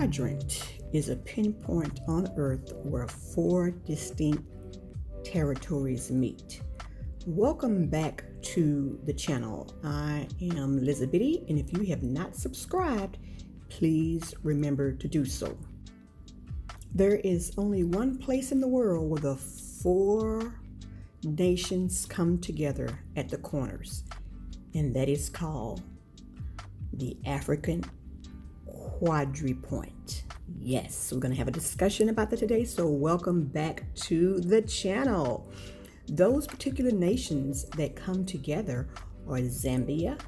quadrant is a pinpoint on Earth where four distinct territories meet. Welcome back to the channel. I am Lizzabitty, and if you have not subscribed, please remember to do so. There is only one place in the world where the four nations come together at the corners, and that is called the African quadripoint. Yes, we're going to have a discussion about that today, so welcome back to the channel. Those particular nations that come together are Zambia,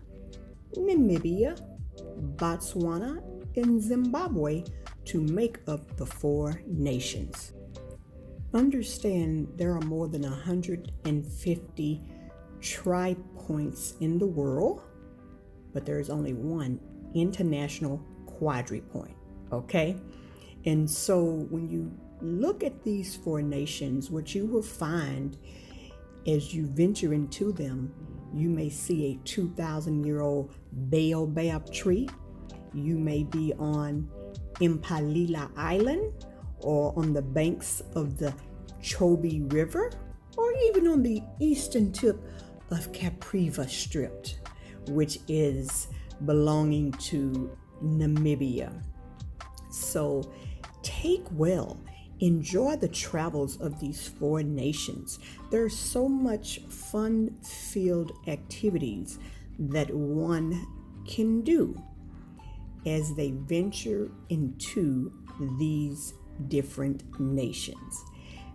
Namibia, Botswana, and Zimbabwe to make up the four nations. Understand there are more than 150 tripoints in the world, but there is only one international quadripoint, okay? And so when you look at these four nations, what you will find as you venture into them, you may see a 2,000-year-old baobab tree. You may be on Impalila Island or on the banks of the Chobe River, or even on the eastern tip of Capriva Strip, which is belonging to Namibia. So take well, enjoy the travels of these four nations. There's so much fun-filled activities that one can do as they venture into these different nations.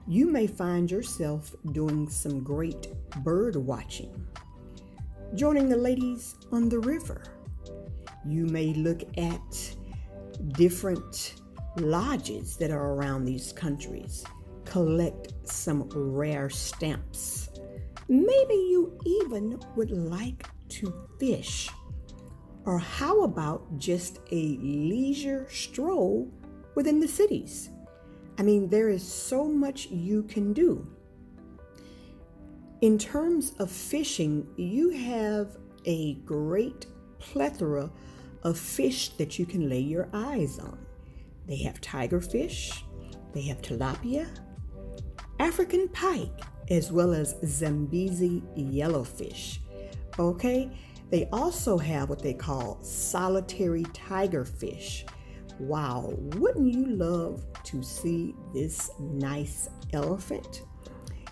You may find yourself doing some great bird watching, joining the ladies on the river. You may look at different lodges that are around these countries, collect some rare stamps. Maybe you even would like to fish. Or how about just a leisure stroll within the cities? I mean, there is so much you can do. In terms of fishing, you have a great plethora of fish that you can lay your eyes on. They have tigerfish, they have tilapia, African pike, as well as Zambezi yellowfish. Okay? They also have what they call solitary tigerfish. Wow, wouldn't you love to see this nice elephant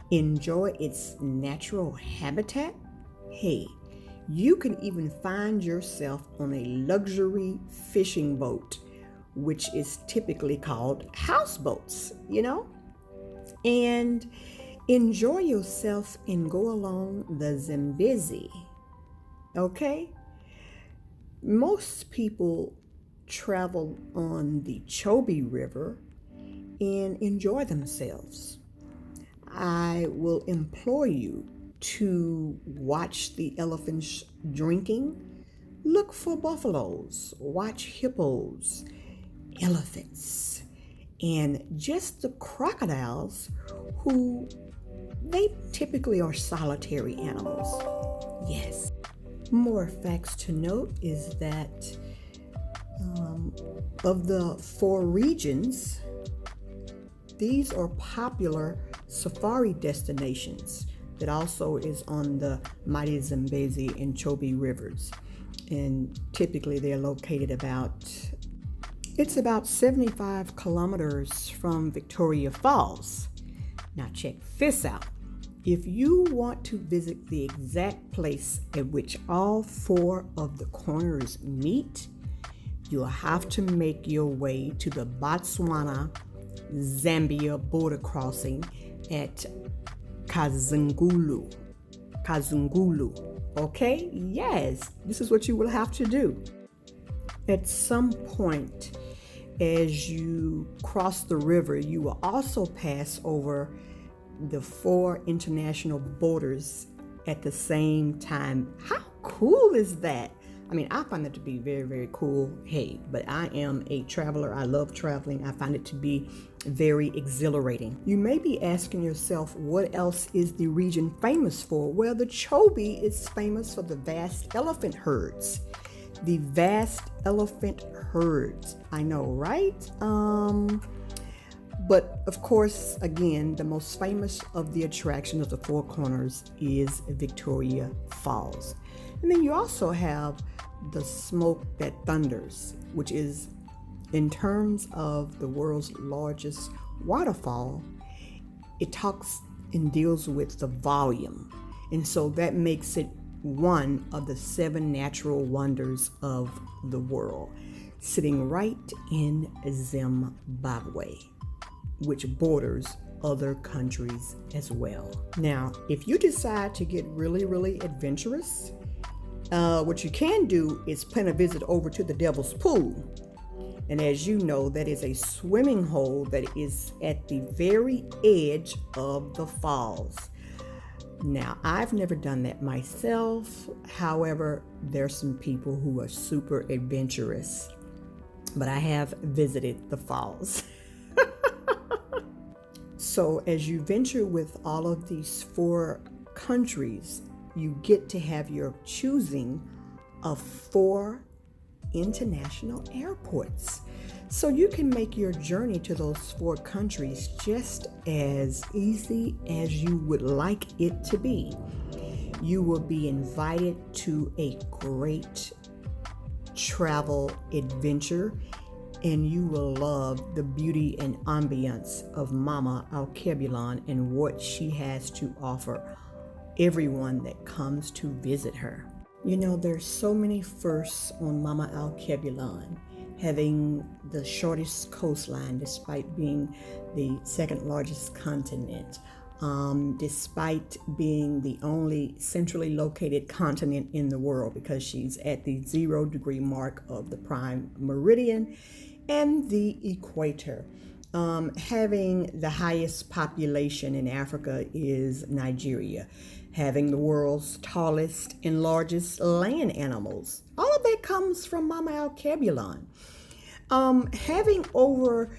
enjoy its natural habitat? Hey, you can even find yourself on a luxury fishing boat, which is typically called houseboats, and enjoy yourself and go along the Zambezi. Okay? Most people travel on the Chobe River and enjoy themselves. I will implore you to watch the elephants drinking, look for buffaloes, watch hippos, elephants, and just the crocodiles, who they typically are solitary animals. Yes. More facts to note is that of the four regions, these are popular safari destinations that also is on the mighty Zambezi and Chobe rivers. And typically they're located about 75 kilometers from Victoria Falls. Now check this out. If you want to visit the exact place at which all four of the corners meet, you'll have to make your way to the Botswana-Zambia border crossing at Kazungulu. Okay? Yes, this is what you will have to do. At some point, as you cross the river, you will also pass over the four international borders at the same time. How cool is that? I mean, I find it to be very, very cool. Hey, but I am a traveler. I love traveling. I find it to be very exhilarating. You may be asking yourself, what else is the region famous for? Well, the Chobe is famous for the vast elephant herds. The vast elephant herds. I know, right? But of course, again, the most famous of the attractions of the Four Corners is Victoria Falls. And then you also have the Smoke That Thunders, which is, in terms of the world's largest waterfall, it talks and deals with the volume. And so that makes it one of the 7 natural wonders of the world, sitting right in Zimbabwe, which borders other countries as well. Now, if you decide to get really, really adventurous, what you can do is plan a visit over to the Devil's Pool. And as you know, that is a swimming hole that is at the very edge of the falls. Now, I've never done that myself. However, there's some people who are super adventurous, but I have visited the falls. So as you venture with all of these 4 countries, you get to have your choosing of 4 international airports. So you can make your journey to those 4 countries just as easy as you would like it to be. You will be invited to a great travel adventure, and you will love the beauty and ambience of Mama Alkebulan and what she has to offer everyone that comes to visit her. You know, there's so many firsts on Mama Alkebulan, having the shortest coastline despite being the 2nd largest continent, despite being the only centrally located continent in the world, because she's at the 0-degree mark of the prime meridian and the equator. Having the highest population in Africa is Nigeria, having the world's tallest and largest land animals. All of that comes from Mama Alkebulan. Having over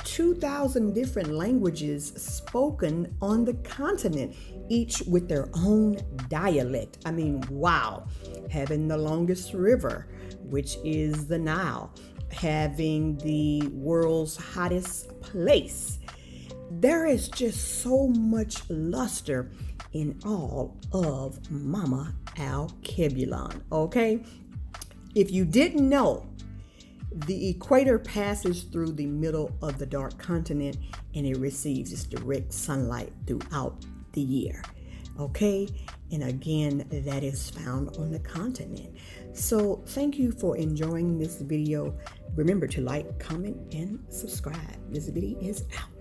2,000 different languages spoken on the continent, each with their own dialect. I mean, wow. Having the longest river, which is the Nile. Having the world's hottest place. There is just so much luster in all of Mama Alkebulan, okay? If you didn't know, the equator passes through the middle of the dark continent, and it receives its direct sunlight throughout the year, okay? And again, that is found on the continent. So thank you for enjoying this video. Remember to like, comment, and subscribe. Lizzabitty is out.